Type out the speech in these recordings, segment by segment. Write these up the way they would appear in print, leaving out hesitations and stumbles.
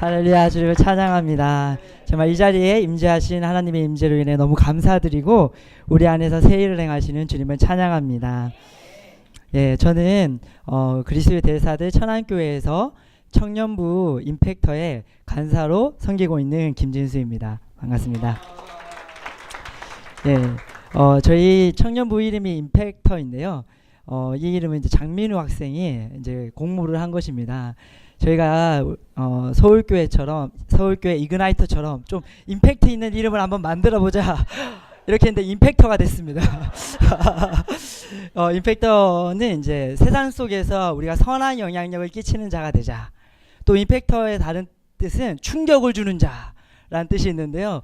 할렐루야, 주님을 찬양합니다. 정말 이 자리에 임재하신 하나님의 임재로 인해 너무 감사드리고 우리 안에서 새 일을 행하시는 주님을 찬양합니다. 예, 저는 그리스도의 대사들 천안교회에서 청년부 임팩터의 간사로 섬기고 있는 김진수입니다. 반갑습니다. 예, 저희 청년부 이름이 임팩터인데요. 이 이름은 이제 장민우 학생이 이제 공모를 한 것입니다. 저희가 서울교회처럼 서울교회 이그나이터처럼 좀 임팩트 있는 이름을 한번 만들어 보자 이렇게 했는데 임팩터가 됐습니다. 임팩터는 이제 세상 속에서 우리가 선한 영향력을 끼치는 자가 되자. 또 임팩터의 다른 뜻은 충격을 주는 자라는 뜻이 있는데요.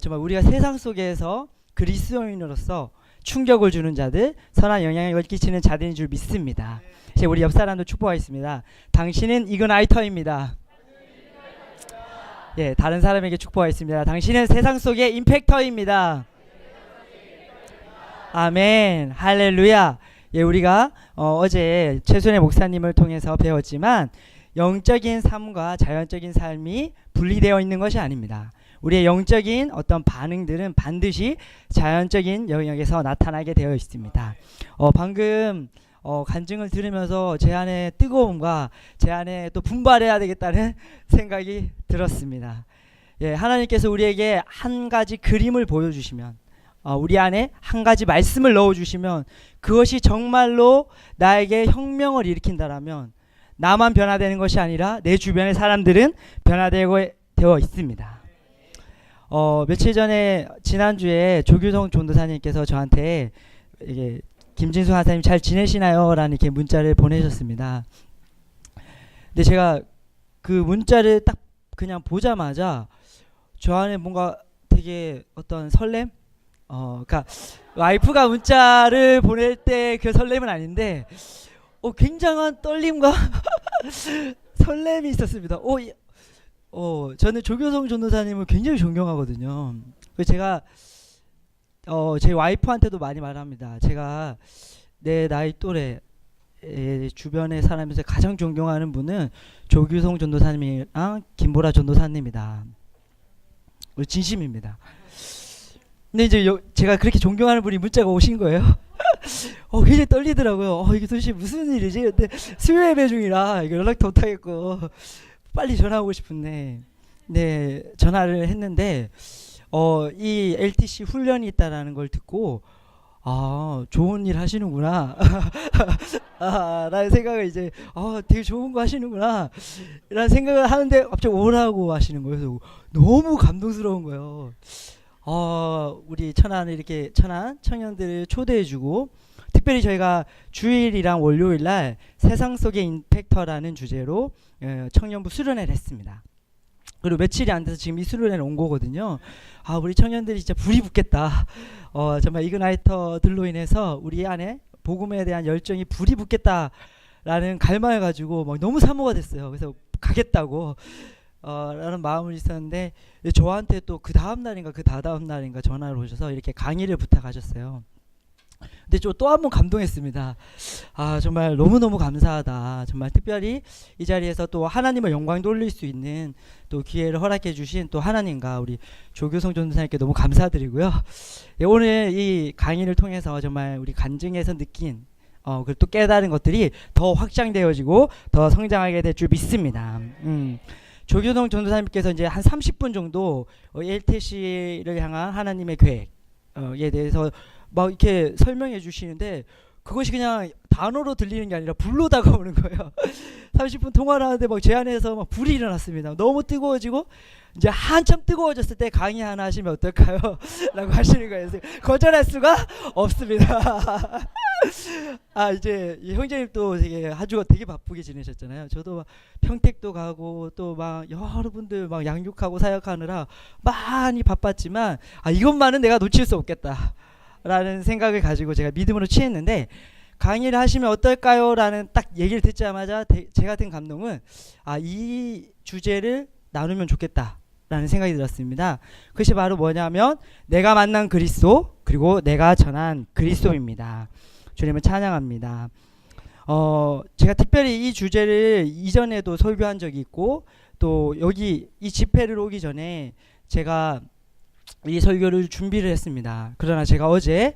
정말 우리가 세상 속에서 그리스도인으로서 충격을 주는 자들, 선한 영향력을 끼치는 자들인 줄 믿습니다. 제가 우리 옆 사람도 축복하겠습니다. 당신은 이그나이터입니다. 예, 다른 사람에게 축복하겠습니다. 당신은 세상 속의 임팩터입니다. 아멘, 할렐루야. 예, 우리가 어제 최순애 목사님을 통해서 배웠지만 영적인 삶과 자연적인 삶이 분리되어 있는 것이 아닙니다. 우리의 영적인 어떤 반응들은 반드시 자연적인 영역에서 나타나게 되어 있습니다. 방금 간증을 들으면서 제 안에 뜨거움과 제 안에 또 분발해야 되겠다는 생각이 들었습니다. 예, 하나님께서 우리에게 한 가지 그림을 보여주시면 우리 안에 한 가지 말씀을 넣어주시면 그것이 정말로 나에게 혁명을 일으킨다라면 나만 변화되는 것이 아니라 내 주변의 사람들은 변화되어 있습니다. 며칠 전에 지난주에 조규성 전도사님께서 저한테 이게 김진수 하사님 잘 지내시나요? 라는 이렇게 문자를 보내셨습니다. 근데 제가 그 문자를 딱 그냥 보자마자 저 안에 뭔가 되게 어떤 설렘? 그러니까 와이프가 문자를 보낼 때 그 설렘은 아닌데 굉장한 떨림과 설렘이 있었습니다. 저는 조교성 전도사님을 굉장히 존경하거든요. 제가 제 와이프한테도 많이 말합니다. 제가 내 나이 또래 주변의 사람에서 가장 존경하는 분은 조규성 전도사님이랑 김보라 전도사님이다. 진심입니다. 근데 이제 제가 그렇게 존경하는 분이 문자가 오신 거예요. 굉장히 떨리더라고요. 이게 도대체 무슨 일이지? 근데 수요 예배 중이라 이거 연락도 못하겠고 빨리 전화하고 싶은데 네, 전화를 했는데 이 LTC 훈련이 있다라는 걸 듣고 좋은 일 하시는구나 라는 생각을 이제 되게 좋은 거 하시는구나 라는 생각을 하는데 갑자기 오라고 하시는 거예요. 그래서 너무 감동스러운 거예요. 우리 천안을 이렇게 천안 청년들을 초대해주고 특별히 저희가 주일이랑 월요일날 세상 속의 임팩터라는 주제로 청년부 수련회를 했습니다. 그리고 며칠이 안 돼서 지금 이 수련회를 온 거거든요. 우리 청년들이 진짜 불이 붙겠다. 정말 이그나이터들로 인해서 우리 안에 복음에 대한 열정이 불이 붙겠다라는 갈망을 가지고 막 너무 사모가 됐어요. 그래서 가겠다고 라는 마음을 있었는데 저한테 또 그 다음 날인가 그 다다음 날인가 전화를 오셔서 이렇게 강의를 부탁하셨어요. 근데 또 한 번 감동했습니다. 정말 너무너무 감사하다. 정말 특별히 이 자리에서 또 하나님을 영광 돌릴 수 있는 또 기회를 허락해 주신 또 하나님과 우리 조교성 전도사님께 너무 감사드리고요. 오늘 이 강의를 통해서 정말 우리 간증에서 느낀 그리고 또 깨달은 것들이 더 확장되어지고 더 성장하게 될 줄 믿습니다. 조규성 전도사님께서 이제 한 30분 정도 LTC를 향한 하나님의 계획에 대해서 막 이렇게 설명해 주시는데 그것이 그냥 단어로 들리는 게 아니라 불로 다가오는 거예요. 30분 통화를 하는데 막 제 안에서 막 불이 일어났습니다. 너무 뜨거워지고 이제 한참 뜨거워졌을 때 강의 하나 하시면 어떨까요? 라고 하시는 거예요. 거절할 수가 없습니다. 이제 이 형제님 또 되게 한 주가 되게 바쁘게 지내셨잖아요. 저도 막 평택도 가고 또 막 여러분들 막 양육하고 사역하느라 많이 바빴지만 이것만은 내가 놓칠 수 없겠다 라는 생각을 가지고 제가 믿음으로 취했는데 강의를 하시면 어떨까요? 라는 딱 얘기를 듣자마자 제가 든 감동은 이 주제를 나누면 좋겠다 라는 생각이 들었습니다. 그것이 바로 뭐냐면 내가 만난 그리스도 그리고 내가 전한 그리스도입니다. 주님을 찬양합니다. 제가 특별히 이 주제를 이전에도 설교한 적이 있고 또 여기 이 집회를 오기 전에 제가 이 설교를 준비를 했습니다. 그러나 제가 어제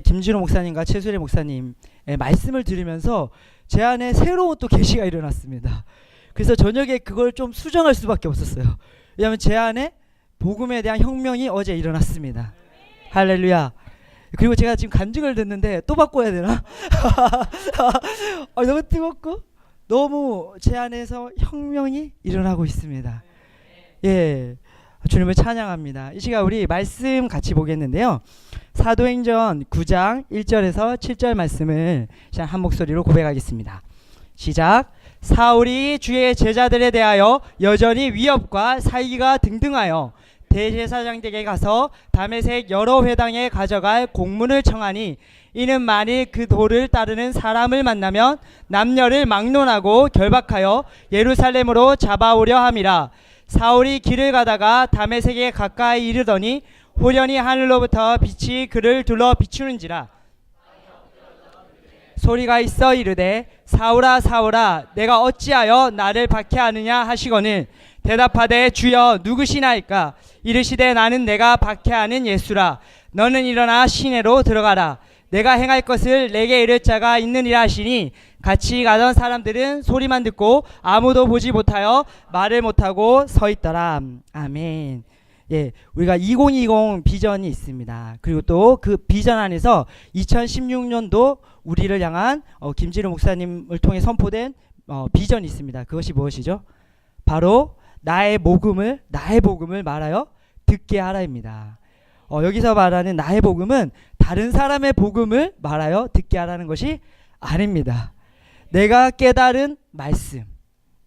김진호 목사님과 최수래 목사님의 말씀을 들으면서 제 안에 새로운 또 계시가 일어났습니다. 그래서 저녁에 그걸 좀 수정할 수밖에 없었어요. 왜냐하면 제 안에 복음에 대한 혁명이 어제 일어났습니다. 할렐루야. 그리고 제가 지금 간증을 듣는데 또 바꿔야 되나? 너무 뜨겁고 너무 제 안에서 혁명이 일어나고 있습니다. 예, 주님을 찬양합니다. 이 시간 우리 말씀 같이 보겠는데요. 사도행전 9장 1절에서 7절 말씀을 시작 한 목소리로 고백하겠습니다. 시작. 사울이 주의 제자들에 대하여 여전히 위협과 살기가 등등하여 대제사장에게 가서 다메섹 여러 회당에 가져갈 공문을 청하니 이는 만일 그 도를 따르는 사람을 만나면 남녀를 막론하고 결박하여 예루살렘으로 잡아오려 함이라. 사울이 길을 가다가 다메섹에 가까이 이르더니 호련히 하늘로부터 빛이 그를 둘러 비추는지라. 소리가 있어 이르되 사울아 사울아 내가 어찌하여 나를 박해하느냐 하시거늘 대답하되 주여 누구시나이까. 이르시되 나는 내가 박해하는 예수라. 너는 일어나 시내로 들어가라. 내가 행할 것을 내게 이를 자가 있느니라 하시니 같이 가던 사람들은 소리만 듣고 아무도 보지 못하여 말을 못하고 서 있더라. 아멘. 예, 우리가 2020 비전이 있습니다. 그리고 또 그 비전 안에서 2016년도 우리를 향한 김진우 목사님을 통해 선포된 비전이 있습니다. 그것이 무엇이죠? 바로 나의 복음을 말하여 듣게 하라입니다. 여기서 말하는 나의 복음은 다른 사람의 복음을 말하여 듣게 하라는 것이 아닙니다. 내가 깨달은 말씀,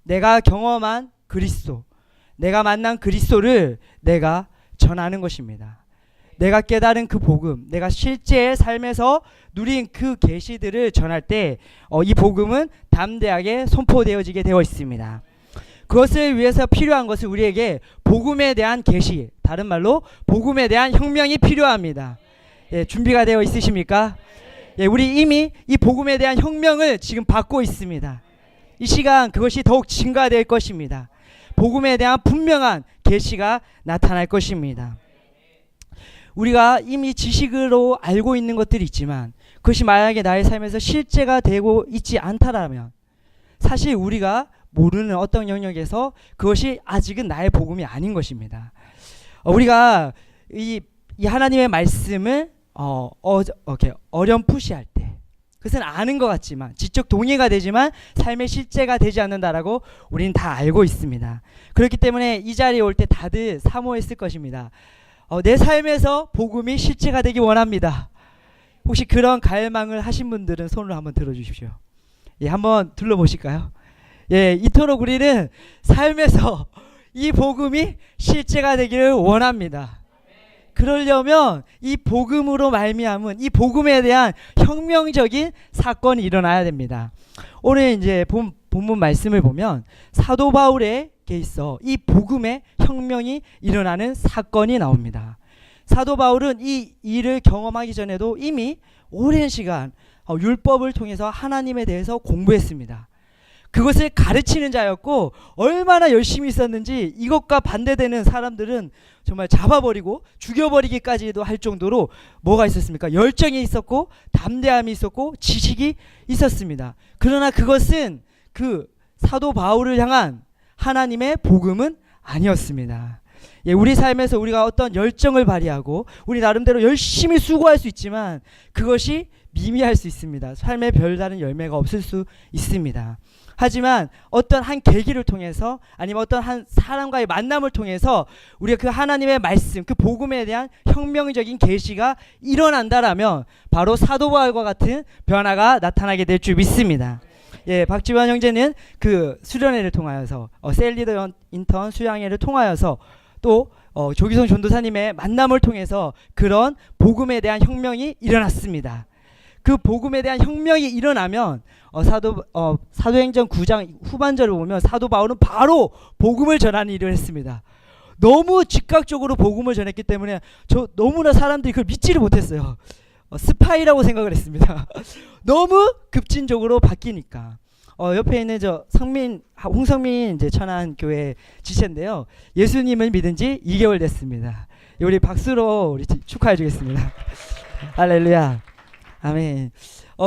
내가 경험한 그리스도, 내가 만난 그리스도를 내가 전하는 것입니다. 내가 깨달은 그 복음, 내가 실제 삶에서 누린 그 계시들을 전할 때 이 복음은 담대하게 선포되어지게 되어 있습니다. 그것을 위해서 필요한 것은 우리에게 복음에 대한 계시, 다른 말로 복음에 대한 혁명이 필요합니다. 예, 준비가 되어 있으십니까? 예, 우리 이미 이 복음에 대한 혁명을 지금 받고 있습니다. 이 시간 그것이 더욱 증가될 것입니다. 복음에 대한 분명한 계시가 나타날 것입니다. 우리가 이미 지식으로 알고 있는 것들이 있지만 그것이 만약에 나의 삶에서 실제가 되고 있지 않다라면 사실 우리가 모르는 어떤 영역에서 그것이 아직은 나의 복음이 아닌 것입니다. 우리가 이 하나님의 말씀을 어렴풋이 할 때 그것은 아는 것 같지만 지적 동의가 되지만 삶의 실제가 되지 않는다라고 우리는 다 알고 있습니다. 그렇기 때문에 이 자리에 올 때 다들 사모했을 것입니다. 내 삶에서 복음이 실제가 되기 원합니다. 혹시 그런 갈망을 하신 분들은 손을 한번 들어주십시오. 예, 한번 둘러보실까요? 예, 이토록 우리는 삶에서 이 복음이 실제가 되기를 원합니다. 그러려면 이 복음으로 말미암은 이 복음에 대한 혁명적인 사건이 일어나야 됩니다. 오늘 이제 본문 말씀을 보면 사도 바울에게 있어 이 복음의 혁명이 일어나는 사건이 나옵니다. 사도 바울은 이 일을 경험하기 전에도 이미 오랜 시간 율법을 통해서 하나님에 대해서 공부했습니다. 그것을 가르치는 자였고 얼마나 열심히 있었는지 이것과 반대되는 사람들은 정말 잡아버리고 죽여버리기까지도 할 정도로 뭐가 있었습니까? 열정이 있었고 담대함이 있었고 지식이 있었습니다. 그러나 그것은 그 사도 바울을 향한 하나님의 복음은 아니었습니다. 예, 우리 삶에서 우리가 어떤 열정을 발휘하고 우리 나름대로 열심히 수고할 수 있지만 그것이 미미할 수 있습니다. 삶에 별다른 열매가 없을 수 있습니다. 하지만 어떤 한 계기를 통해서 아니면 어떤 한 사람과의 만남을 통해서 우리가 그 하나님의 말씀, 그 복음에 대한 혁명적인 계시가 일어난다라면 바로 사도 바울과 같은 변화가 나타나게 될 줄 믿습니다. 예, 박지원 형제는 그 수련회를 통하여서 셀리더 인턴 수양회를 통하여서 또 조기성 전도사님의 만남을 통해서 그런 복음에 대한 혁명이 일어났습니다. 그 복음에 대한 혁명이 일어나면 사도행전 9장 후반절을 보면 사도 바울은 바로 복음을 전하는 일을 했습니다. 너무 즉각적으로 복음을 전했기 때문에 너무나 사람들이 그걸 믿지를 못했어요. 스파이라고 생각을 했습니다. 너무 급진적으로 바뀌니까. 옆에 있는 저 홍성민 이제 천안교회 지체인데요. 예수님을 믿은 지 2개월 됐습니다. 우리 박수로 우리 축하해 주겠습니다. 할렐루야. 아멘.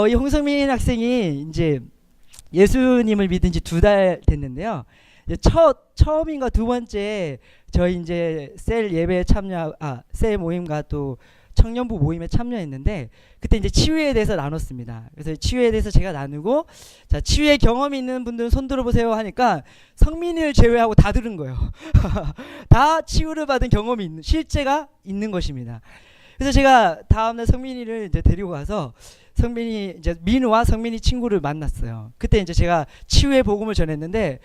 이 홍성민 학생이 이제 예수님을 믿은 지 2달 됐는데요. 이제 처음인가 두 번째 저희 이제 셀 예배에 셀 모임과 또 청년부 모임에 참여했는데 그때 이제 치유에 대해서 나눴습니다. 그래서 치유에 대해서 제가 나누고 자, 치유의 경험이 있는 분들은 손 들어보세요 하니까 성민이를 제외하고 다 들은 거예요. 다 치유를 받은 경험이 실제가 있는 것입니다. 그래서 제가 다음날 성민이를 이제 데리고 가서 성민이 이제 민우와 성민이 친구를 만났어요. 그때 이제 제가 치유의 복음을 전했는데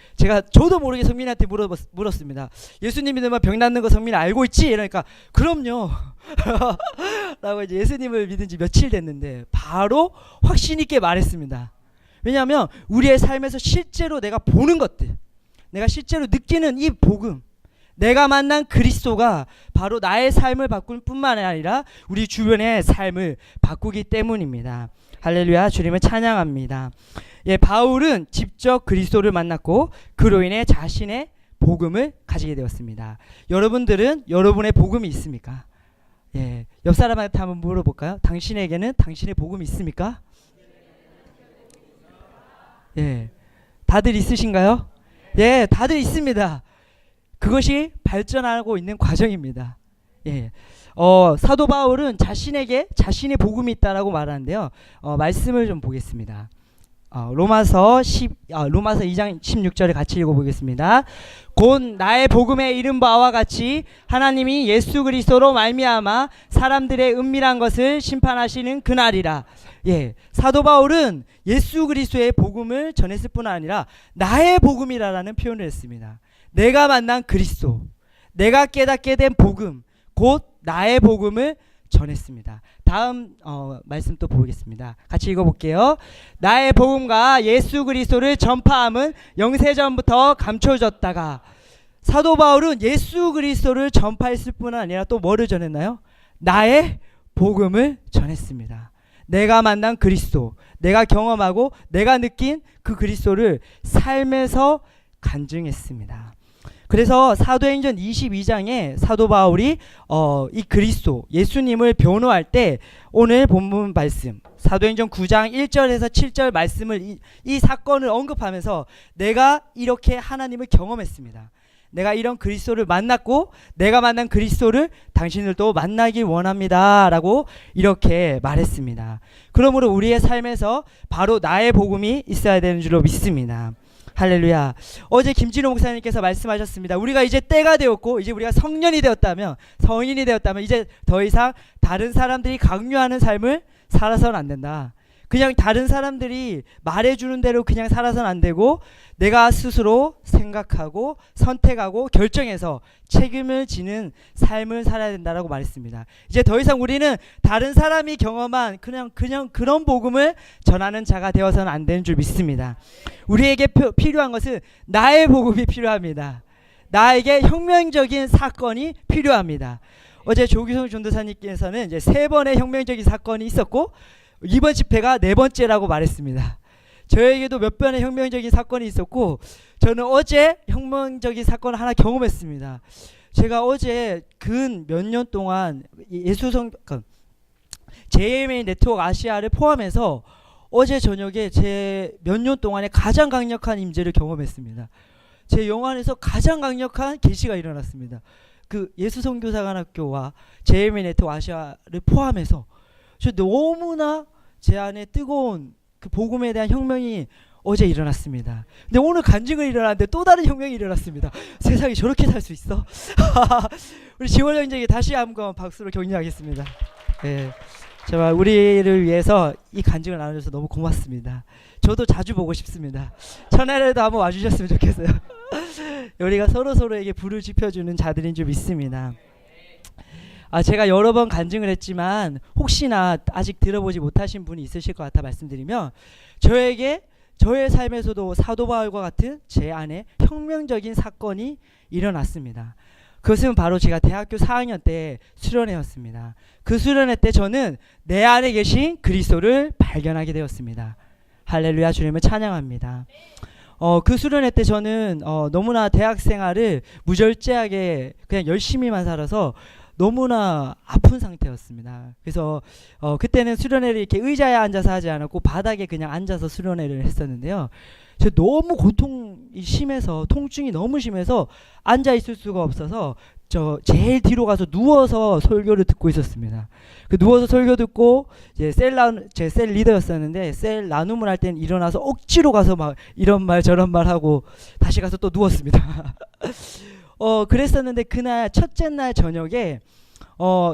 저도 모르게 성민이한테 물었습니다. 예수님 믿으면 병 낫는 거 성민이 알고 있지? 이러니까 그럼요. 라고 이제 예수님을 믿은 지 며칠 됐는데 바로 확신 있게 말했습니다. 왜냐하면 우리의 삶에서 실제로 내가 보는 것들, 내가 실제로 느끼는 이 복음, 내가 만난 그리스도가 바로 나의 삶을 바꿀 뿐만 아니라 우리 주변의 삶을 바꾸기 때문입니다. 할렐루야. 주님을 찬양합니다. 예, 바울은 직접 그리스도를 만났고 그로 인해 자신의 복음을 가지게 되었습니다. 여러분들은 여러분의 복음이 있습니까? 예, 옆 사람한테 한번 물어볼까요? 당신에게는 당신의 복음이 있습니까? 예, 다들 있으신가요? 예, 다들 있습니다. 그것이 발전하고 있는 과정입니다. 예. 사도 바울은 자신에게 자신의 복음이 있다라고 말하는데요. 말씀을 좀 보겠습니다. 로마서 2장 16절에 같이 읽어보겠습니다. 곧 나의 복음에 이른 바와 같이 하나님이 예수 그리스도로 말미암아 사람들의 은밀한 것을 심판하시는 그날이라. 예, 사도 바울은 예수 그리스도의 복음을 전했을 뿐 아니라 나의 복음이라는 표현을 했습니다. 내가 만난 그리스도, 내가 깨닫게 된 복음, 곧 나의 복음을 전했습니다. 다음 말씀 또 보겠습니다. 같이 읽어볼게요. 나의 복음과 예수 그리스도를 전파함은 영세전부터 감춰졌다가. 사도 바울은 예수 그리스도를 전파했을 뿐 아니라 또 뭐를 전했나요? 나의 복음을 전했습니다. 내가 만난 그리스도, 내가 경험하고 내가 느낀 그 그리스도를 삶에서 간증했습니다. 그래서 사도행전 22장에 사도 바울이 이 그리스도 예수님을 변호할 때 오늘 본문 말씀 사도행전 9장 1절에서 7절 말씀을 이 사건을 언급하면서 내가 이렇게 하나님을 경험했습니다. 내가 이런 그리스도를 만났고 내가 만난 그리스도를 당신들도 만나길 원합니다 라고 이렇게 말했습니다. 그러므로 우리의 삶에서 바로 나의 복음이 있어야 되는 줄로 믿습니다. 할렐루야. 어제 김진호 목사님께서 말씀하셨습니다. 우리가 이제 때가 되었고 이제 우리가 성년이 되었다면 성인이 되었다면 이제 더 이상 다른 사람들이 강요하는 삶을 살아서는 안 된다. 그냥 다른 사람들이 말해주는 대로 그냥 살아서는 안 되고 내가 스스로 생각하고 선택하고 결정해서 책임을 지는 삶을 살아야 된다라고 말했습니다. 이제 더 이상 우리는 다른 사람이 경험한 그냥 그런 복음을 전하는 자가 되어서는 안 되는 줄 믿습니다. 우리에게 필요한 것은 나의 복음이 필요합니다. 나에게 혁명적인 사건이 필요합니다. 어제 조규성 전도사님께서는 이제 3번의 혁명적인 사건이 있었고 이번 집회가 4번째라고 말했습니다. 저에게도 몇 번의 혁명적인 사건이 있었고 저는 어제 혁명적인 사건을 하나 경험했습니다. 제가 어제 근 몇 년 동안 JMA 네트워크 아시아를 포함해서 어제 저녁에 제 몇 년 동안에 가장 강력한 임재를 경험했습니다. 제 영안에서 가장 강력한 계시가 일어났습니다. 그 예수선교사관학교와 JMA 네트워크 아시아를 포함해서 저 너무나 제 안에 뜨거운 그 복음에 대한 혁명이 어제 일어났습니다. 근데 오늘 간증을 일어났는데 또 다른 혁명이 일어났습니다. 세상에 저렇게 살 수 있어? 우리 지원 형제에게 다시 한번 박수로 격려하겠습니다. 네, 정말 우리를 위해서 이 간증을 나눠줘서 너무 고맙습니다. 저도 자주 보고 싶습니다. 천안에도 한번 와주셨으면 좋겠어요. 우리가 서로에게 불을 지펴주는 자들인 줄 믿습니다. 제가 여러 번 간증을 했지만 혹시나 아직 들어보지 못하신 분이 있으실 것 같아 말씀드리면 저에게 저의 삶에서도 사도 바울과 같은 제 안에 혁명적인 사건이 일어났습니다. 그것은 바로 제가 대학교 4학년 때 수련회였습니다. 그 수련회 때 저는 내 안에 계신 그리스도를 발견하게 되었습니다. 할렐루야, 주님을 찬양합니다. 그 수련회 때 저는 너무나 대학 생활을 무절제하게 그냥 열심히만 살아서 너무나 아픈 상태였습니다. 그래서 그때는 수련회를 이렇게 의자에 앉아서 하지 않았고 바닥에 그냥 앉아서 수련회를 했었는데요. 저 너무 고통이 심해서, 통증이 너무 심해서 앉아 있을 수가 없어서 저 제일 뒤로 가서 누워서 설교를 듣고 있었습니다. 그 누워서 설교 듣고 이제 제 셀 리더였었는데 셀 나눔을 할 때는 일어나서 억지로 가서 막 이런 말 저런 말 하고 다시 가서 또 누웠습니다. 그랬었는데 그날 첫째 날 저녁에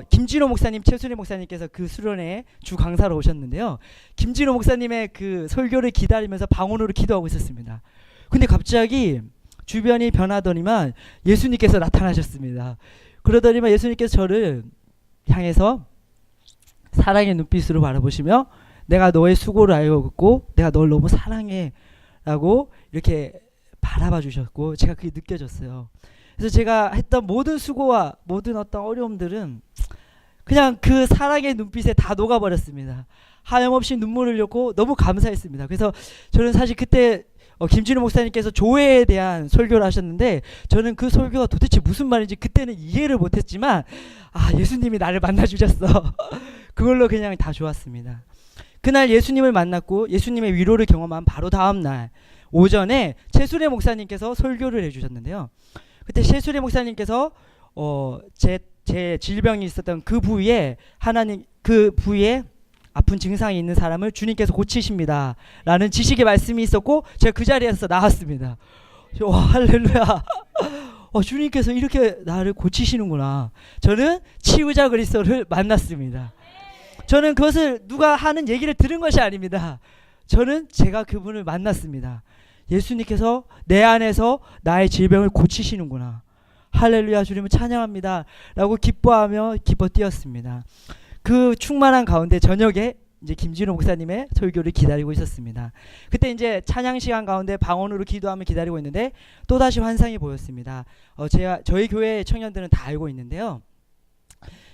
김진호 목사님, 최순희 목사님께서 그 수련회에 주 강사로 오셨는데요. 김진호 목사님의 그 설교를 기다리면서 방언으로 기도하고 있었습니다. 근데 갑자기 주변이 변하더니만 예수님께서 나타나셨습니다. 그러더니만 예수님께서 저를 향해서 사랑의 눈빛으로 바라보시며 내가 너의 수고를 알고 내가 널 너무 사랑해 라고 이렇게 바라봐 주셨고 제가 그게 느껴졌어요. 그래서 제가 했던 모든 수고와 모든 어떤 어려움들은 그냥 그 사랑의 눈빛에 다 녹아버렸습니다. 하염없이 눈물을 흘렸고 너무 감사했습니다. 그래서 저는 사실 그때 김진우 목사님께서 조회에 대한 설교를 하셨는데 저는 그 설교가 도대체 무슨 말인지 그때는 이해를 못했지만 예수님이 나를 만나주셨어. 그걸로 그냥 다 좋았습니다. 그날 예수님을 만났고 예수님의 위로를 경험한 바로 다음 날 오전에 최순애 목사님께서 설교를 해주셨는데요. 그때 최순애 목사님께서 제 질병이 있었던 그 부위에 그 부위에 아픈 증상이 있는 사람을 주님께서 고치십니다 라는 지식의 말씀이 있었고 제가 그 자리에서 나왔습니다. 할렐루야. 주님께서 이렇게 나를 고치시는구나. 저는 치유자 그리스도를 만났습니다. 저는 그것을 누가 하는 얘기를 들은 것이 아닙니다. 저는 제가 그분을 만났습니다. 예수님께서 내 안에서 나의 질병을 고치시는구나. 할렐루야, 주님을 찬양합니다 라고 기뻐하며 기뻐 뛰었습니다. 그 충만한 가운데 저녁에 이제 김진호 목사님의 설교를 기다리고 있었습니다. 그때 이제 찬양 시간 가운데 방언으로 기도하며 기다리고 있는데 또다시 환상이 보였습니다. 저희 교회 청년들은 다 알고 있는데요.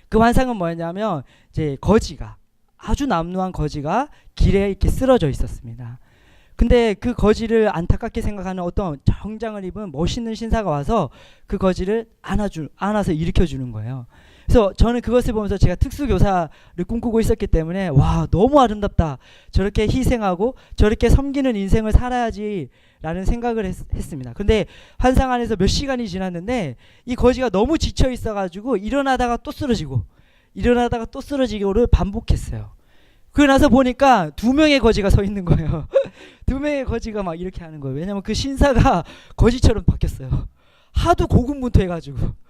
그 환상은 뭐였냐면 이제 아주 남루한 거지가 길에 이렇게 쓰러져 있었습니다. 근데 그 거지를 안타깝게 생각하는 어떤 정장을 입은 멋있는 신사가 와서 그 거지를 안아서 일으켜주는 거예요. 그래서 저는 그것을 보면서 제가 특수교사를 꿈꾸고 있었기 때문에 와, 너무 아름답다. 저렇게 희생하고 저렇게 섬기는 인생을 살아야지 라는 생각을 했습니다. 근데 환상 안에서 몇 시간이 지났는데 이 거지가 너무 지쳐 있어가지고 일어나다가 또 쓰러지고를 반복했어요. 그러고 나서 보니까 2명의 거지가 서 있는 거예요. 2명의 거지가 막 이렇게 하는 거예요. 왜냐면 그 신사가 거지처럼 바뀌었어요. 하도 고군분투해가지고.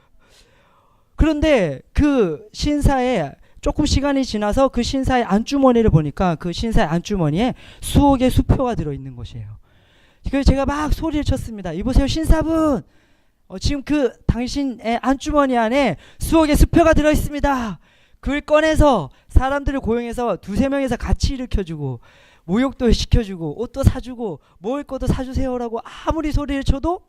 그런데 그 신사에 조금 시간이 지나서 그 신사의 안주머니를 보니까 그 신사의 안주머니에 수억의 수표가 들어있는 것이에요. 그래서 제가 막 소리를 쳤습니다. 이보세요, 신사분. 지금 그 당신의 안주머니 안에 수억의 수표가 들어있습니다. 그걸 꺼내서 사람들을 고용해서 2-3명에서 같이 일으켜주고 모욕도 시켜주고 옷도 사주고 먹을 것도 사주세요라고 아무리 소리를 쳐도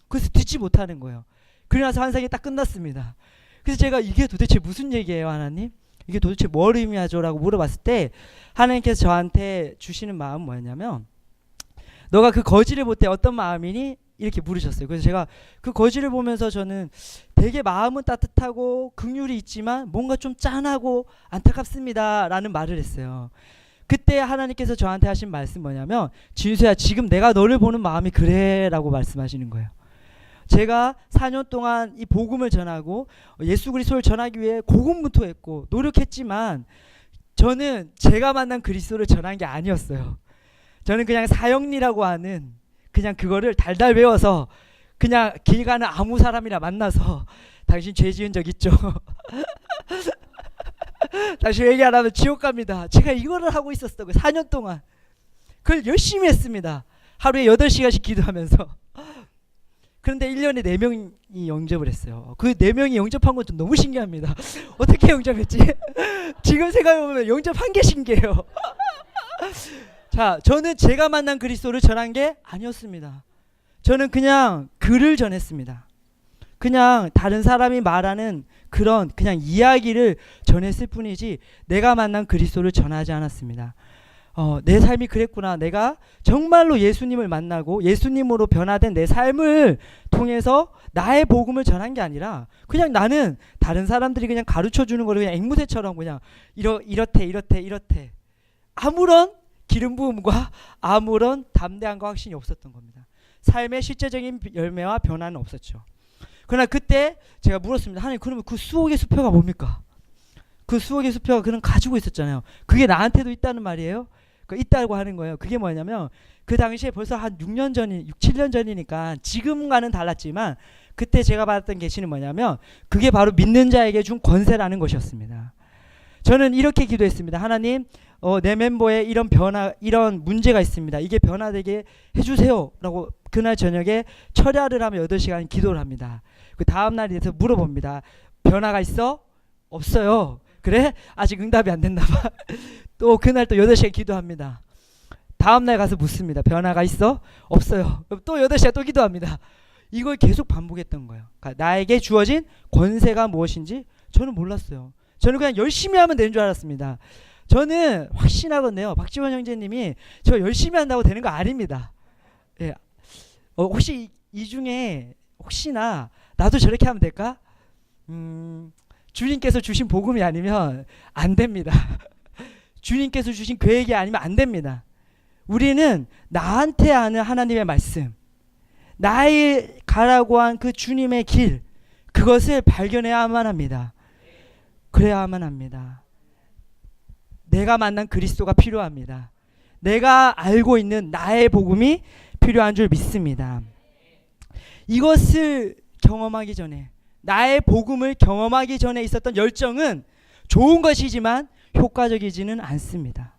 그것을 듣지 못하는 거예요. 그러고 나서 환상이 딱 끝났습니다. 그래서 제가 이게 도대체 무슨 얘기예요, 하나님? 이게 도대체 뭘 의미하죠? 라고 물어봤을 때 하나님께서 저한테 주시는 마음은 뭐였냐면 너가 그 거지를 볼 때 어떤 마음이니? 이렇게 물으셨어요. 그래서 제가 그 거지를 보면서 저는 되게 마음은 따뜻하고 긍휼이 있지만 뭔가 좀 짠하고 안타깝습니다 라는 말을 했어요. 그때 하나님께서 저한테 하신 말씀 뭐냐면 진수야, 지금 내가 너를 보는 마음이 그래 라고 말씀하시는 거예요. 제가 4년 동안 이 복음을 전하고 예수 그리스도를 전하기 위해 고군분투했고 노력했지만 저는 제가 만난 그리스도를 전한 게 아니었어요. 저는 그냥 사형리라고 하는 그냥 그거를 달달 외워서 그냥 길 가는 아무 사람이나 만나서 당신 죄 지은 적 있죠? 당신 얘기 안 하면 지옥 갑니다. 제가 이거를 하고 있었어요. 4년 동안. 그걸 열심히 했습니다. 하루에 8시간씩 기도하면서. 그런데 1년에 4명이 영접을 했어요. 그 4명이 영접한 것도 너무 신기합니다. 어떻게 영접했지? 지금 생각해보면 영접한 게 신기해요. 자, 저는 제가 만난 그리스도를 전한 게 아니었습니다. 저는 그냥 글을 전했습니다. 그냥 다른 사람이 말하는 그냥 이야기를 전했을 뿐이지 내가 만난 그리스도를 전하지 않았습니다. 내 삶이 그랬구나. 내가 정말로 예수님을 만나고 예수님으로 변화된 내 삶을 통해서 나의 복음을 전한 게 아니라 그냥 나는 다른 사람들이 그냥 가르쳐 주는 거를 그냥 앵무새처럼 그냥 이렇대 아무런 기름 부음과 아무런 담대함과 확신이 없었던 겁니다. 삶의 실제적인 열매와 변화는 없었죠. 그러나 그때 제가 물었습니다. 하나님, 그러면 그 수억의 수표가 뭡니까? 그 수억의 수표가 그는 가지고 있었잖아요. 그게 나한테도 있다는 말이에요. 있다고 하는 거예요. 그게 뭐냐면 그 당시에 벌써 한 6년 전이 6, 7년 전이니까 지금과는 달랐지만 그때 제가 받았던 계시는 뭐냐면 그게 바로 믿는 자에게 준 권세라는 것이었습니다. 저는 이렇게 기도했습니다. 하나님, 내 멤버에 이런 변화, 이런 문제가 있습니다. 이게 변화되게 해주세요 라고 그날 저녁에 철야를 하며 8시간 기도를 합니다. 그 다음날에 대해서 물어봅니다. 변화가 있어? 없어요. 그래? 아직 응답이 안 됐나 봐. 또 그날 또 8시간 기도합니다. 다음날 가서 묻습니다. 변화가 있어? 없어요. 또 8시간 또 기도합니다. 이걸 계속 반복했던 거예요. 그러니까 나에게 주어진 권세가 무엇인지 저는 몰랐어요. 저는 그냥 열심히 하면 되는 줄 알았습니다. 저는 확신하건대요. 박지원 형제님이 저 열심히 한다고 되는 거 아닙니다. 예. 혹시 이 중에 혹시나 나도 저렇게 하면 될까? 주님께서 주신 복음이 아니면 안 됩니다. 주님께서 주신 계획이 아니면 안 됩니다. 우리는 나한테 하는 하나님의 말씀, 나의 가라고 한 그 주님의 길, 그것을 발견해야만 합니다. 그래야만 합니다. 내가 만난 그리스도가 필요합니다. 내가 알고 있는 나의 복음이 필요한 줄 믿습니다. 이것을 경험하기 전에, 나의 복음을 경험하기 전에 있었던 열정은 좋은 것이지만 효과적이지는 않습니다.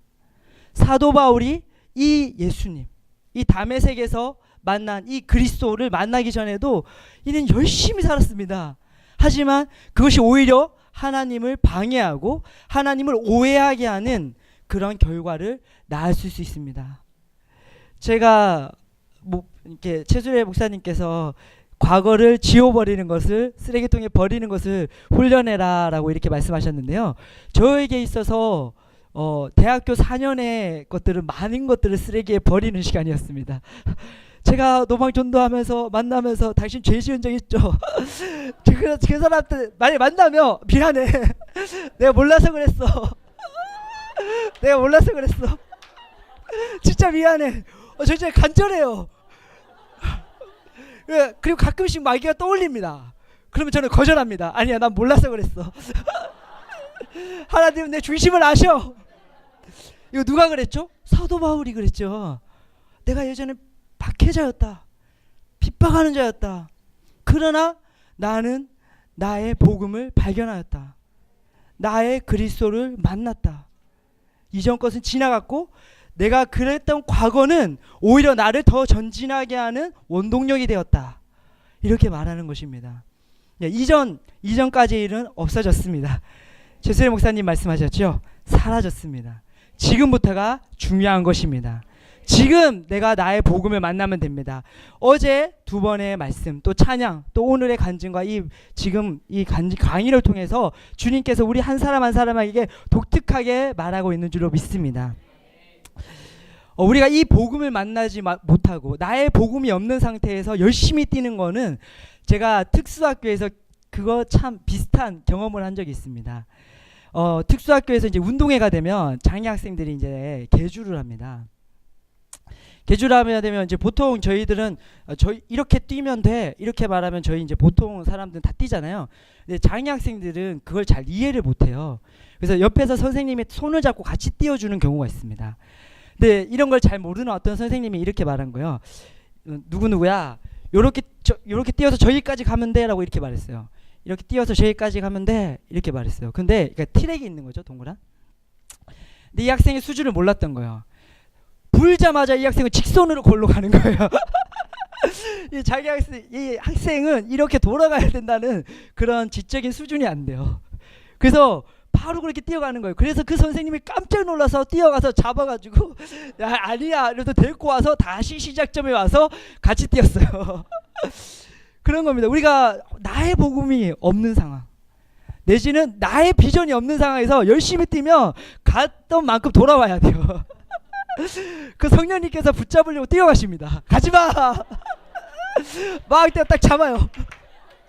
사도 바울이 이 예수님, 이 다메섹에서 만난 이 그리스도를 만나기 전에도 이는 열심히 살았습니다. 하지만 그것이 오히려 하나님을 방해하고 하나님을 오해하게 하는 그런 결과를 낳았을 수 있습니다. 제가 이렇게 최수래 목사님께서 과거를 지워버리는 것을, 쓰레기통에 버리는 것을 훈련해라라고 이렇게 말씀하셨는데요. 저에게 있어서 대학교 4년의 것들은 많은 것들을 쓰레기에 버리는 시간이었습니다. 제가 노방 전도하면서 만나면서 당신 죄 지은 적 있죠? 그 사람한테 만약 만나면 미안해. 내가 몰라서 그랬어. 내가 몰라서 그랬어. 진짜 미안해. 진짜 간절해요. 그리고 가끔씩 마귀가 떠올립니다. 그러면 저는 거절합니다. 아니야, 난 몰라서 그랬어. 하나님은 내 중심을 아셔. 이거 누가 그랬죠? 사도 바울이 그랬죠. 내가 예전에 박해자였다. 핍박하는 자였다. 그러나 나는 나의 복음을 발견하였다. 나의 그리스도를 만났다. 이전 것은 지나갔고 내가 그랬던 과거는 오히려 나를 더 전진하게 하는 원동력이 되었다. 이렇게 말하는 것입니다. 이전까지의 일은 없어졌습니다. 최수래 목사님 말씀하셨죠? 사라졌습니다. 지금부터가 중요한 것입니다. 지금 내가 나의 복음을 만나면 됩니다. 어제 2번의 말씀, 또 찬양, 또 오늘의 간증과 지금 이 강의를 통해서 주님께서 우리 한 사람 한 사람에게 독특하게 말하고 있는 줄로 믿습니다. 우리가 이 복음을 만나지 못하고 나의 복음이 없는 상태에서 열심히 뛰는 거는, 제가 특수학교에서 그거 참 비슷한 경험을 한 적이 있습니다. 특수학교에서 이제 운동회가 되면 장애 학생들이 이제 계주를 합니다. 계주를 하면 되면 이제 보통 저희들은 이렇게 뛰면 돼, 이렇게 말하면 저희 이제 보통 사람들은 다 뛰잖아요. 근데 장애 학생들은 그걸 잘 이해를 못해요. 그래서 옆에서 선생님이 손을 잡고 같이 뛰어주는 경우가 있습니다. 근데 이런 걸 잘 모르는 어떤 선생님이 이렇게 말한 거예요. 누구누구야, 요렇게 뛰어서 저기까지 가면 돼 라고 이렇게 말했어요. 이렇게 뛰어서 저기까지 가면 돼 이렇게 말했어요. 근데 그러니까 트랙이 있는 거죠, 동그란. 근데 이 학생이 수준을 몰랐던 거예요. 불자마자 이 학생은 직선으로 골로 가는 거예요. 이 학생은 이렇게 돌아가야 된다는 그런 지적인 수준이 안 돼요. 그래서 바로 그렇게 뛰어가는 거예요. 그래서 그 선생님이 깜짝 놀라서 뛰어가서 잡아가지고 아니야 이러면서 데리고 와서 다시 시작점에 와서 같이 뛰었어요. 그런 겁니다. 우리가 나의 복음이 없는 상황, 내지는 나의 비전이 없는 상황에서 열심히 뛰면 갔던 만큼 돌아와야 돼요. 그 성령님께서 붙잡으려고 뛰어가십니다. 가지마. 막 딱 잡아요.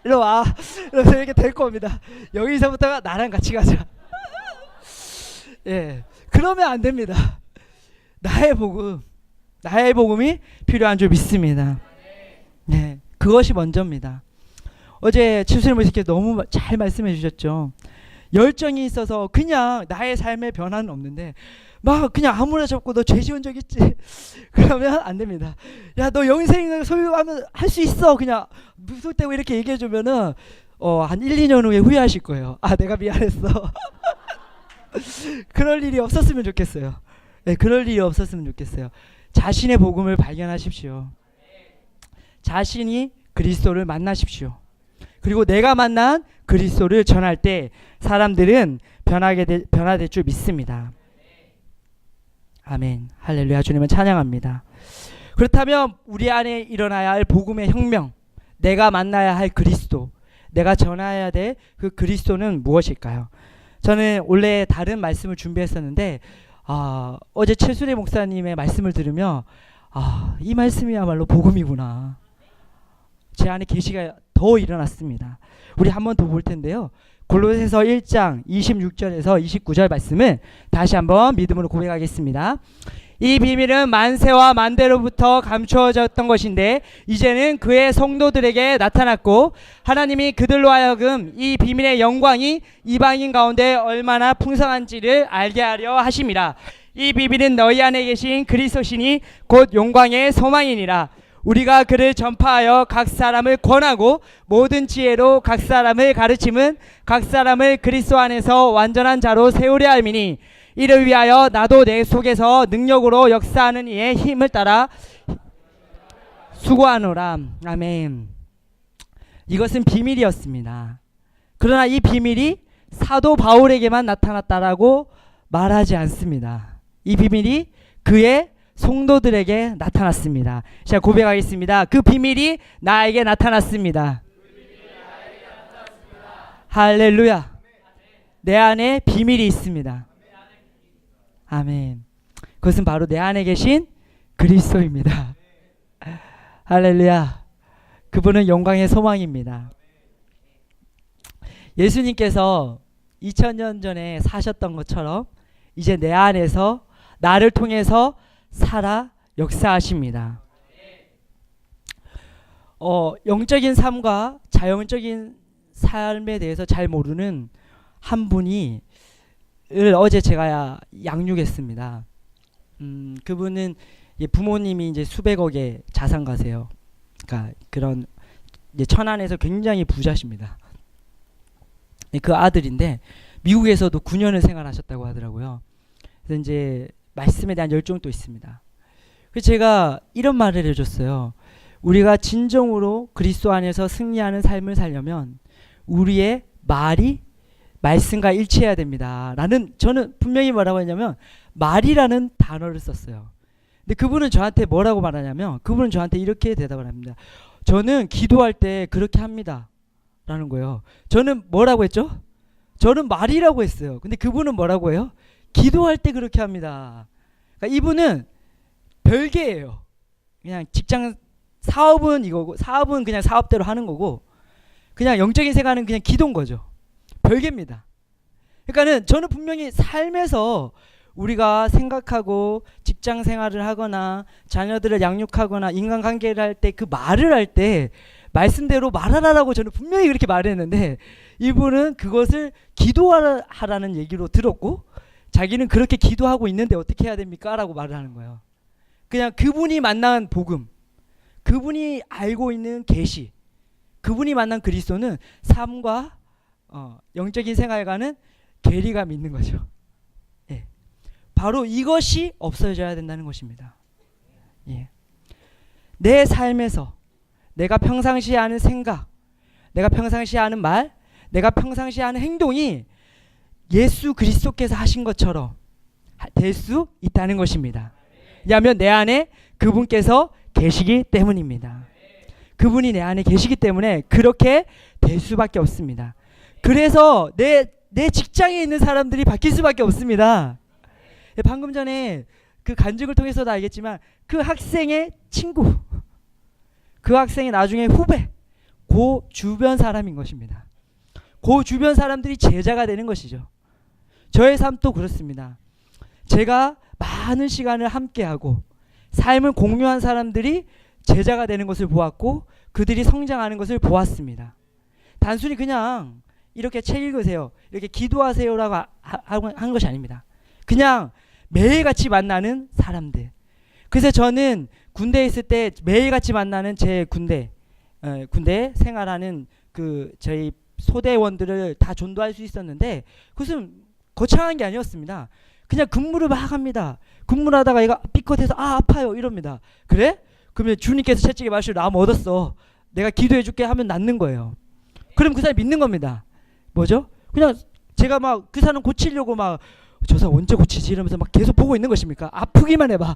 이리 와. 그래서 이렇게 데리고 옵니다. 여기서부터가 나랑 같이 가자. 예, 그러면 안 됩니다. 나의 복음이 필요한 줄 믿습니다. 네, 그것이 먼저입니다. 어제 칠수님 목사님께 너무 잘 말씀해 주셨죠. 열정이 있어서 그냥 나의 삶의 변화는 없는데 막 그냥 아무나 잡고 너 죄 지은 적 있지? 그러면 안 됩니다. 야, 너 영생을 소유하면 할 수 있어. 그냥 무섭다고 이렇게 얘기해 주면은 한 1, 2년 후에 후회하실 거예요. 아, 내가 미안했어. 그럴 일이 없었으면 좋겠어요. 네, 그럴 일이 없었으면 좋겠어요. 자신의 복음을 발견하십시오. 자신이 그리스도를 만나십시오. 그리고 내가 만난 그리스도를 전할 때 사람들은 변화될 줄 믿습니다. 아멘. 할렐루야. 주님을 찬양합니다. 그렇다면 우리 안에 일어나야 할 복음의 혁명, 내가 만나야 할 그리스도, 내가 전해야 될 그 그리스도는 무엇일까요? 저는 원래 다른 말씀을 준비했었는데 어제 최수래 목사님의 말씀을 들으며 이 말씀이야말로 복음이구나. 제 안에 계시가 더 일어났습니다. 우리 한 번 더 볼 텐데요. 골로새서 1장 26절에서 29절 말씀을 다시 한번 믿음으로 고백하겠습니다. 이 비밀은 만세와 만대로부터 감추어졌던 것인데 이제는 그의 성도들에게 나타났고 하나님이 그들로 하여금 이 비밀의 영광이 이방인 가운데 얼마나 풍성한지를 알게 하려 하심이라. 이 비밀은 너희 안에 계신 그리스도시니 곧 영광의 소망이니라. 우리가 그를 전파하여 각 사람을 권하고 모든 지혜로 각 사람을 가르침은 각 사람을 그리스도 안에서 완전한 자로 세우려 함이니 이를 위하여 나도 내 속에서 능력으로 역사하는 이의 힘을 따라 수고하노라. 아멘. 이것은 비밀이었습니다. 그러나 이 비밀이 사도 바울에게만 나타났다라고 말하지 않습니다. 이 비밀이 그의 성도들에게 나타났습니다. 제가 고백하겠습니다. 그 비밀이 나에게 나타났습니다. 할렐루야. 내 안에 비밀이 있습니다. 아멘. 그것은 바로 내 안에 계신 그리스도입니다. 할렐루야. 그분은 영광의 소망입니다. 예수님께서 2000년 전에 사셨던 것처럼 이제 내 안에서 나를 통해서 살아 역사하십니다. 영적인 삶과 자연적인 삶에 대해서 잘 모르는 한 분이 어제 제가 양육했습니다. 그분은 부모님이 이제 수백억의 자산가세요. 그러니까 그런 이제 천안에서 굉장히 부자십니다. 그 아들인데 미국에서도 9년을 생활하셨다고 하더라고요. 그래서 이제 말씀에 대한 열정도 있습니다. 그래서 제가 이런 말을 해줬어요. 우리가 진정으로 그리스도 안에서 승리하는 삶을 살려면 우리의 말이 말씀과 일치해야 됩니다. 라는, 저는 분명히 뭐라고 했냐면 말이라는 단어를 썼어요. 근데 그분은 저한테 뭐라고 말하냐면 그분은 저한테 이렇게 대답을 합니다. 저는 기도할 때 그렇게 합니다. 라는 거예요. 저는 뭐라고 했죠? 저는 말이라고 했어요. 근데 그분은 뭐라고 해요? 기도할 때 그렇게 합니다. 그러니까 이분은 별개예요. 그냥 직장 사업은 이거고 사업은 그냥 사업대로 하는 거고 그냥 영적인 생활은 그냥 기도인 거죠. 별개입니다. 그러니까는 저는 분명히 삶에서 우리가 생각하고 직장 생활을 하거나 자녀들을 양육하거나 인간관계를 할 때 그 말을 할 때 말씀대로 말하라라고 저는 분명히 그렇게 말했는데 이분은 그것을 기도하라는 얘기로 들었고 자기는 그렇게 기도하고 있는데 어떻게 해야 됩니까? 라고 말을 하는 거예요. 그냥 그분이 만난 복음, 그분이 알고 있는 계시, 그분이 만난 그리스도는 삶과 영적인 생활과는 괴리감이 있는 거죠. 예. 바로 이것이 없어져야 된다는 것입니다. 예. 내 삶에서 내가 평상시에 하는 생각, 내가 평상시에 하는 말, 내가 평상시에 하는 행동이 예수 그리스도께서 하신 것처럼 될 수 있다는 것입니다. 왜냐하면 내 안에 그분께서 계시기 때문입니다. 그분이 내 안에 계시기 때문에 그렇게 될 수밖에 없습니다. 그래서 내 직장에 있는 사람들이 바뀔 수밖에 없습니다. 방금 전에 그 간증을 통해서도 알겠지만 그 학생의 친구, 그 학생의 나중에 후배, 그 주변 사람인 것입니다. 그 주변 사람들이 제자가 되는 것이죠. 저의 삶도 그렇습니다. 제가 많은 시간을 함께하고 삶을 공유한 사람들이 제자가 되는 것을 보았고 그들이 성장하는 것을 보았습니다. 단순히 그냥 이렇게 책 읽으세요, 이렇게 기도하세요라고 한 것이 아닙니다. 그냥 매일같이 만나는 사람들. 그래서 저는 군대에 있을 때 매일같이 만나는 제 군대 생활하는 그 저희 소대원들을 다 전도할 수 있었는데 그것은 거창한 게 아니었습니다. 그냥 근무를 막 합니다. 근무를 하다가 얘가 삐끗해서 아파요 이럽니다. 그래? 그러면 주님께서 채찍에 마시고 나 얻었어, 내가 기도해 줄게 하면 낫는 거예요. 그럼 그 사람이 믿는 겁니다. 뭐죠? 그냥 제가 막 그 사람 고치려고 막 저 사람 언제 고치지 이러면서 막 계속 보고 있는 것입니까? 아프기만 해봐.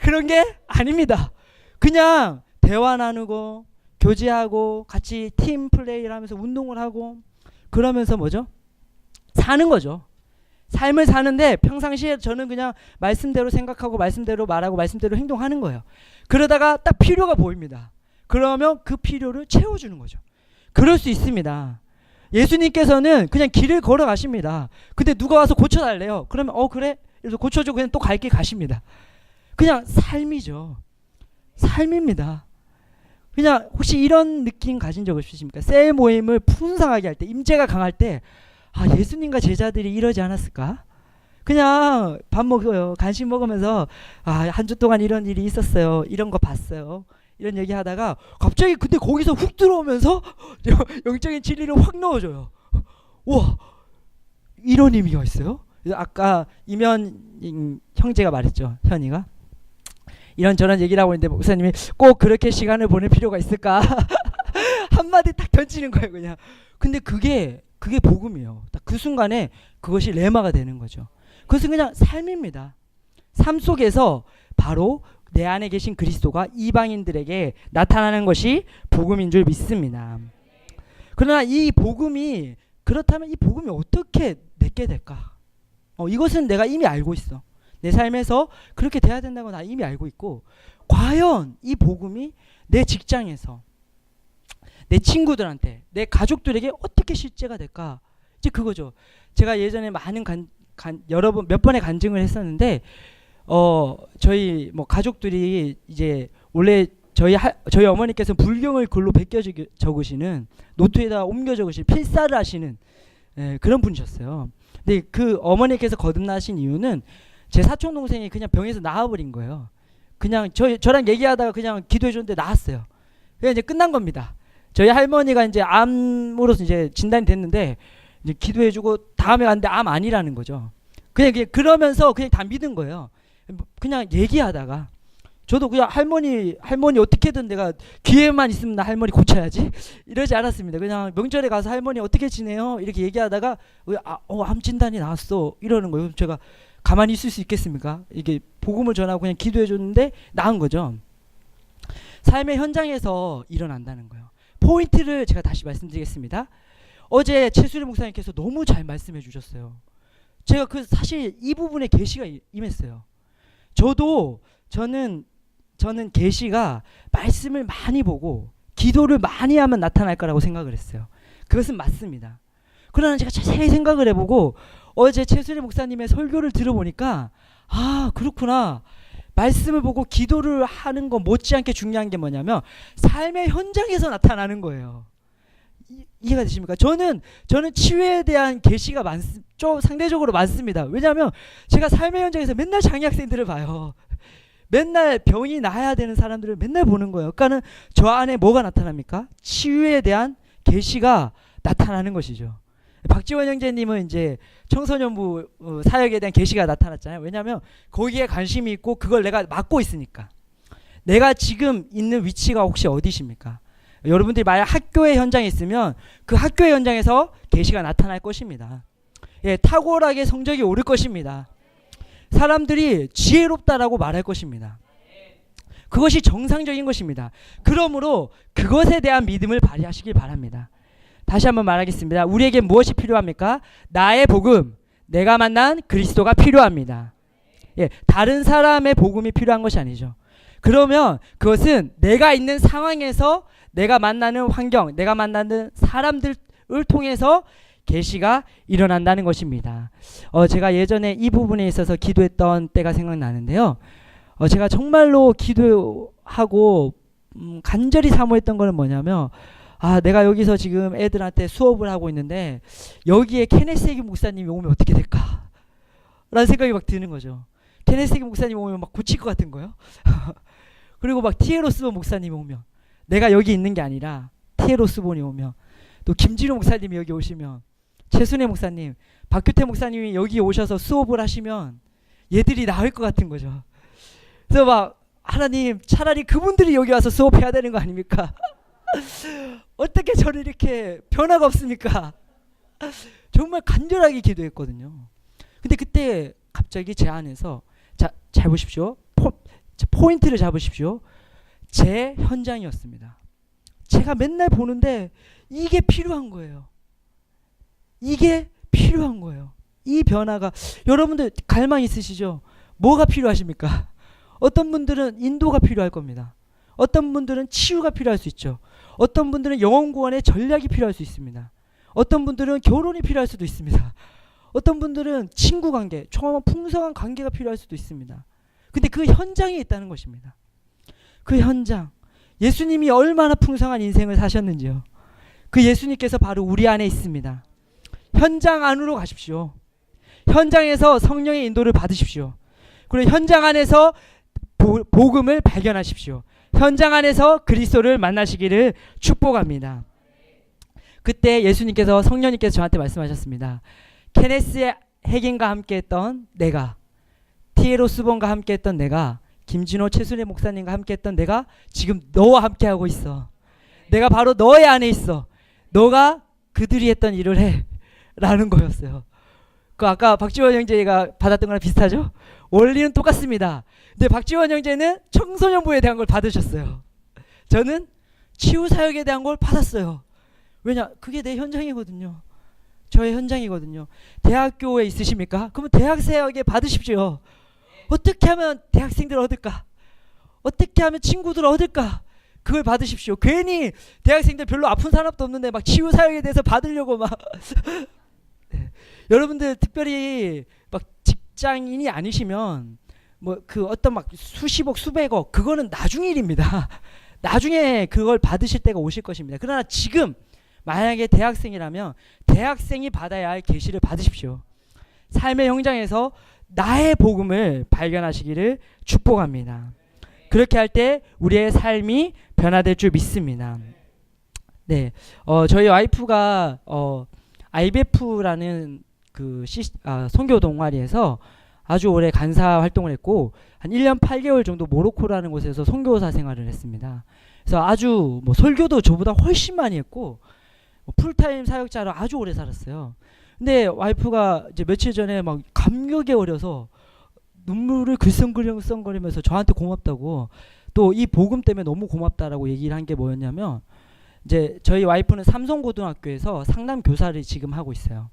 그런 게 아닙니다. 그냥 대화 나누고 교제하고 같이 팀 플레이를 하면서 운동을 하고 그러면서 뭐죠? 사는 거죠. 삶을 사는데 평상시에 저는 그냥 말씀대로 생각하고 말씀대로 말하고 말씀대로 행동하는 거예요. 그러다가 딱 필요가 보입니다. 그러면 그 필요를 채워주는 거죠. 그럴 수 있습니다. 예수님께서는 그냥 길을 걸어가십니다. 근데 누가 와서 고쳐달래요. 그러면 그래? 그래서 고쳐주고 그냥 또 갈 길 가십니다. 그냥 삶이죠. 삶입니다. 그냥 혹시 이런 느낌 가진 적 없으십니까? 셀 모임을 풍성하게 할 때, 임재가 강할 때 예수님과 제자들이 이러지 않았을까? 그냥 밥 먹어요. 간식 먹으면서 한 주 동안 이런 일이 있었어요. 이런 거 봤어요. 이런 얘기 하다가 갑자기 근데 거기서 훅 들어오면서 영적인 진리를 확 넣어줘요. 우와, 이런 의미가 있어요? 아까 이면 형제가 말했죠. 현이가 이런저런 얘기를 하고 있는데 목사님이 꼭 그렇게 시간을 보낼 필요가 있을까? 한마디 딱 던지는 거예요 그냥. 근데 그게 복음이에요. 딱 그 순간에 그것이 레마가 되는 거죠. 그것은 그냥 삶입니다. 삶 속에서 바로 내 안에 계신 그리스도가 이방인들에게 나타나는 것이 복음인 줄 믿습니다. 그러나 이 복음이 그렇다면 이 복음이 어떻게 내게 될까? 이것은 내가 이미 알고 있어. 내 삶에서 그렇게 돼야 된다고 나 이미 알고 있고, 과연 이 복음이 내 직장에서 내 친구들한테 내 가족들에게 어떻게 실제가 될까? 이제 그거죠. 제가 예전에 많은 몇 번의 간증을 했었는데 저희 뭐 가족들이 이제 원래 저희 어머니께서 불경을 글로 베껴 적으시는 노트에다 옮겨 적으신 필사를 하시는 그런 분이셨어요. 근데 그 어머니께서 거듭나신 이유는 제 사촌 동생이 그냥 병에서 나와버린 거예요. 그냥 저랑 얘기하다가 그냥 기도해 줬는데 나았어요. 그냥 이제 끝난 겁니다. 저희 할머니가 이제 암으로서 이제 진단이 됐는데 이제 기도해주고 다음에 갔는데 암 아니라는 거죠. 그냥 그러면서 그냥 다 믿은 거예요. 그냥 얘기하다가 저도 그냥 할머니 어떻게든 내가 기회만 있으면 나 할머니 고쳐야지 이러지 않았습니다. 그냥 명절에 가서 할머니 어떻게 지내요? 이렇게 얘기하다가 암 진단이 나왔어 이러는 거예요. 제가 가만히 있을 수 있겠습니까? 이게 복음을 전하고 그냥 기도해 줬는데 나은 거죠. 삶의 현장에서 일어난다는 거예요. 포인트를 제가 다시 말씀드리겠습니다. 어제 최수리 목사님께서 너무 잘 말씀해 주셨어요. 제가 사실 이 부분에 계시가 임했어요. 저는 계시가 말씀을 많이 보고 기도를 많이 하면 나타날 거라고 생각을 했어요. 그것은 맞습니다. 그러나 제가 자세히 생각을 해보고 어제 최수리 목사님의 설교를 들어보니까 그렇구나. 말씀을 보고 기도를 하는 거 못지않게 중요한 게 뭐냐면 삶의 현장에서 나타나는 거예요. 이해가 되십니까? 저는 치유에 대한 계시가 좀 상대적으로 많습니다. 왜냐하면 제가 삶의 현장에서 맨날 장애 학생들을 봐요. 맨날 병이 나아야 되는 사람들을 맨날 보는 거예요. 그러니까는 저 안에 뭐가 나타납니까? 치유에 대한 계시가 나타나는 것이죠. 박지원 형제님은 이제 청소년부 사역에 대한 계시가 나타났잖아요. 왜냐하면 거기에 관심이 있고 그걸 내가 맡고 있으니까. 내가 지금 있는 위치가 혹시 어디십니까? 여러분들이 만약 학교의 현장에 있으면 그 학교의 현장에서 계시가 나타날 것입니다. 탁월하게 성적이 오를 것입니다. 사람들이 지혜롭다라고 말할 것입니다. 그것이 정상적인 것입니다. 그러므로 그것에 대한 믿음을 발휘하시길 바랍니다. 다시 한번 말하겠습니다. 우리에게 무엇이 필요합니까? 나의 복음, 내가 만난 그리스도가 필요합니다. 예, 다른 사람의 복음이 필요한 것이 아니죠. 그러면 그것은 내가 있는 상황에서 내가 만나는 환경, 내가 만나는 사람들을 통해서 계시가 일어난다는 것입니다. 제가 예전에 이 부분에 있어서 기도했던 때가 생각나는데요. 제가 정말로 기도하고 간절히 사모했던 거는 뭐냐면, 내가 여기서 지금 애들한테 수업을 하고 있는데 여기에 케네스 해긴 목사님이 오면 어떻게 될까? 라는 생각이 막 드는 거죠. 케네스 해긴 목사님 오면 막 고칠 것 같은 거예요. 그리고 막 티에 로스본 목사님이 오면, 내가 여기 있는 게 아니라 티에 로스본이 오면, 또 김진호 목사님이 여기 오시면, 최순애 목사님, 박규태 목사님이 여기 오셔서 수업을 하시면 얘들이 나을 것 같은 거죠. 그래서 막 하나님, 차라리 그분들이 여기 와서 수업해야 되는 거 아닙니까? 어떻게 저를 이렇게 변화가 없습니까? 정말 간절하게 기도했거든요. 근데 그때 갑자기 제 안에서, 잘 보십시오. 포인트를 잡으십시오. 제 현장이었습니다. 제가 맨날 보는데 이게 필요한 거예요. 이게 필요한 거예요. 이 변화가. 여러분들 갈망 있으시죠? 뭐가 필요하십니까? 어떤 분들은 인도가 필요할 겁니다. 어떤 분들은 치유가 필요할 수 있죠. 어떤 분들은 영혼 구원의 전략이 필요할 수 있습니다. 어떤 분들은 결혼이 필요할 수도 있습니다. 어떤 분들은 친구 관계, 정말 풍성한 관계가 필요할 수도 있습니다. 근데 그 현장에 있다는 것입니다. 그 현장. 예수님이 얼마나 풍성한 인생을 사셨는지요. 그 예수님께서 바로 우리 안에 있습니다. 현장 안으로 가십시오. 현장에서 성령의 인도를 받으십시오. 그리고 현장 안에서 복음을 발견하십시오. 현장 안에서 그리스도를 만나시기를 축복합니다. 그때 예수님께서, 성령님께서 저한테 말씀하셨습니다. 케네스 해긴과 함께했던 내가, 티에 로스본과 함께했던 내가, 김진호 최순애 목사님과 함께했던 내가 지금 너와 함께하고 있어. 내가 바로 너의 안에 있어. 너가 그들이 했던 일을 해. 라는 거였어요. 그 아까 박지원 형제가 받았던 거랑 비슷하죠? 원리는 똑같습니다. 근데 박지원 형제는 청소년부에 대한 걸 받으셨어요. 저는 치유사역에 대한 걸 받았어요. 왜냐? 그게 내 현장이거든요. 저의 현장이거든요. 대학교에 있으십니까? 그러면 대학사역에 받으십시오. 어떻게 하면 대학생들을 얻을까? 어떻게 하면 친구들을 얻을까? 그걸 받으십시오. 괜히 대학생들 별로 아픈 사람도 없는데 막 치유사역에 대해서 받으려고 막 네. 여러분들 특별히 막 직장인이 아니시면 뭐 그 어떤 막 수십억 수백억 그거는 나중 일입니다. 나중에 그걸 받으실 때가 오실 것입니다. 그러나 지금 만약에 대학생이라면 대학생이 받아야 할 계시를 받으십시오. 삶의 현장에서 나의 복음을 발견하시기를 축복합니다. 그렇게 할 때 우리의 삶이 변화될 줄 믿습니다. 네, 저희 와이프가 IBF라는 그 선교 동아리에서 아주 오래 간사 활동을 했고 한 1년 8개월 정도 모로코라는 곳에서 선교사 생활을 했습니다. 그래서 아주 뭐 설교도 저보다 훨씬 많이 했고 풀타임 사역자로 아주 오래 살았어요. 근데 와이프가 이제 며칠 전에 막 감격에 어려서 눈물을 글썽글썽거리면서 저한테 고맙다고, 또 이 복음 때문에 너무 고맙다라고 얘기를 한 게 뭐였냐면, 이제 저희 와이프는 삼성고등학교에서 상담 교사를 지금 하고 있어요.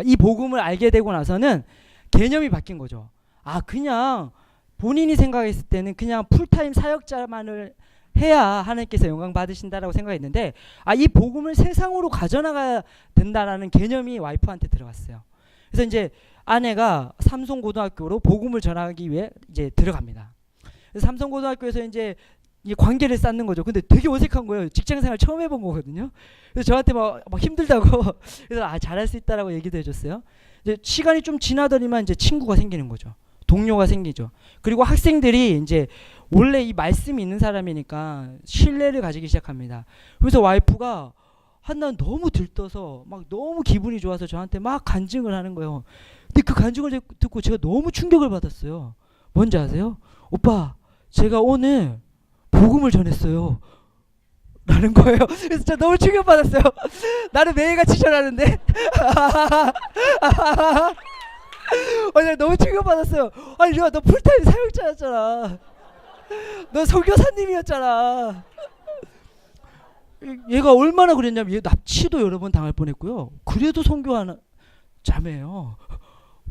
이 복음을 알게 되고 나서는 개념이 바뀐 거죠. 그냥 본인이 생각했을 때는 그냥 풀타임 사역자만을 해야 하나님께서 영광 받으신다라고 생각했는데, 이 복음을 세상으로 가져나가야 된다라는 개념이 와이프한테 들어갔어요. 그래서 이제 아내가 삼성고등학교로 복음을 전하기 위해 이제 들어갑니다. 그래서 삼성고등학교에서 이제 관계를 쌓는 거죠. 근데 되게 어색한 거예요. 직장생활 처음 해본 거거든요. 그래서 저한테 막 힘들다고 그래서 잘할 수 있다라고 얘기도 해줬어요. 이제 시간이 좀 지나더니만 이제 친구가 생기는 거죠. 동료가 생기죠. 그리고 학생들이 이제 원래 이 말씀이 있는 사람이니까 신뢰를 가지기 시작합니다. 그래서 와이프가 한날 너무 들떠서 막 너무 기분이 좋아서 저한테 막 간증을 하는 거예요. 근데 그 간증을 듣고 제가 너무 충격을 받았어요. 뭔지 아세요? 오빠, 제가 오늘 복음을 전했어요. 라는 거예요. 그래서 진짜 너무 충격받았어요. 나는 매일같이 전하는데. 아니, 너무 충격받았어요. 아니, 너 풀타임 사역자였잖아. 너 선교사님이었잖아. 얘가 얼마나 그랬냐면, 얘 납치도 여러 번 당할 뻔했고요. 그래도 선교하는 자매예요.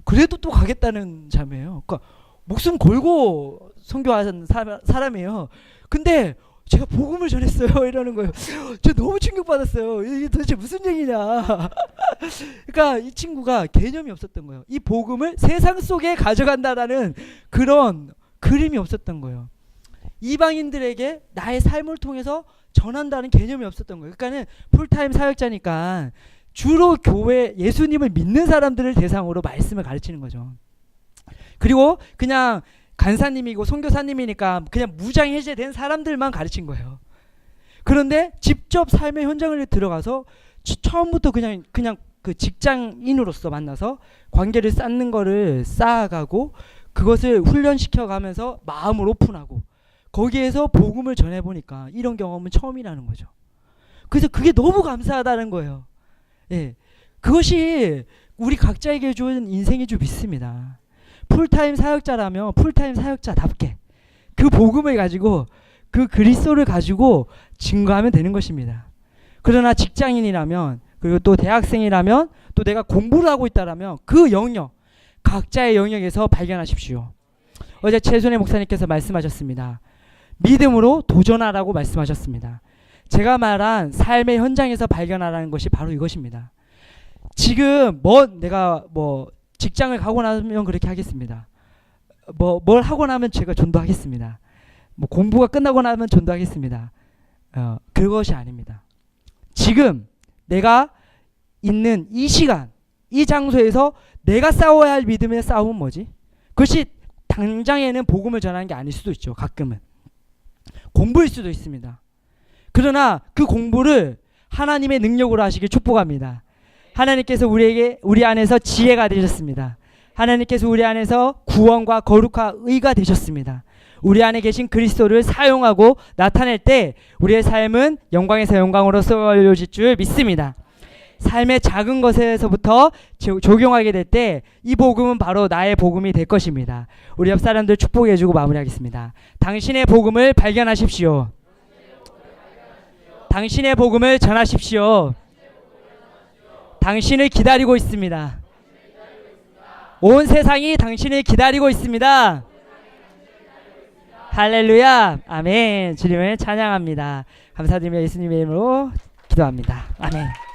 그래도 또 가겠다는 자매예요. 그러니까 목숨 걸고 선교하는 사람이에요. 근데 제가 복음을 전했어요 이러는 거예요. 저 너무 충격받았어요. 이게 도대체 무슨 얘기냐. 그러니까 이 친구가 개념이 없었던 거예요. 이 복음을 세상 속에 가져간다라는 그런 그림이 없었던 거예요. 이방인들에게 나의 삶을 통해서 전한다는 개념이 없었던 거예요. 그러니까는 풀타임 사역자니까 주로 교회 예수님을 믿는 사람들을 대상으로 말씀을 가르치는 거죠. 그리고 그냥 간사님이고 선교사님이니까 그냥 무장 해제된 사람들만 가르친 거예요. 그런데 직접 삶의 현장을 들어가서 처음부터 그냥 그 직장인으로서 만나서 관계를 쌓는 거를 쌓아가고 그것을 훈련시켜 가면서 마음을 오픈하고 거기에서 복음을 전해보니까 이런 경험은 처음이라는 거죠. 그래서 그게 너무 감사하다는 거예요. 예, 그것이 우리 각자에게 준 인생의 주 믿습니다. 풀타임 사역자라면 풀타임 사역자답게 그 복음을 가지고 그 그리스도를 가지고 증거하면 되는 것입니다. 그러나 직장인이라면 그리고 또 대학생이라면 또 내가 공부를 하고 있다라면 그 영역 각자의 영역에서 발견하십시오. 어제 최순애 목사님께서 말씀하셨습니다. 믿음으로 도전하라고 말씀하셨습니다. 제가 말한 삶의 현장에서 발견하라는 것이 바로 이것입니다. 지금 내가 직장을 가고 나면 그렇게 하겠습니다. 뭘 하고 나면 제가 전도하겠습니다. 공부가 끝나고 나면 전도하겠습니다. 그것이 아닙니다. 지금 내가 있는 이 시간, 이 장소에서 내가 싸워야 할 믿음의 싸움은 뭐지? 그것이 당장에는 복음을 전하는 게 아닐 수도 있죠. 가끔은. 공부일 수도 있습니다. 그러나 그 공부를 하나님의 능력으로 하시길 축복합니다. 하나님께서 우리 안에서 지혜가 되셨습니다. 하나님께서 우리 안에서 구원과 거룩과 의가 되셨습니다. 우리 안에 계신 그리스도를 사용하고 나타낼 때 우리의 삶은 영광에서 영광으로 쏘아올려질 줄 믿습니다. 삶의 작은 것에서부터 적용하게 될 때 이 복음은 바로 나의 복음이 될 것입니다. 우리 옆 사람들 축복해주고 마무리하겠습니다. 당신의 복음을 발견하십시오. 당신의 복음을 전하십시오. 당신을 기다리고 있습니다. 온 세상이 당신을 기다리고 있습니다. 할렐루야. 아멘. 주님을 찬양합니다. 감사드리며 예수님의 이름으로 기도합니다. 아멘.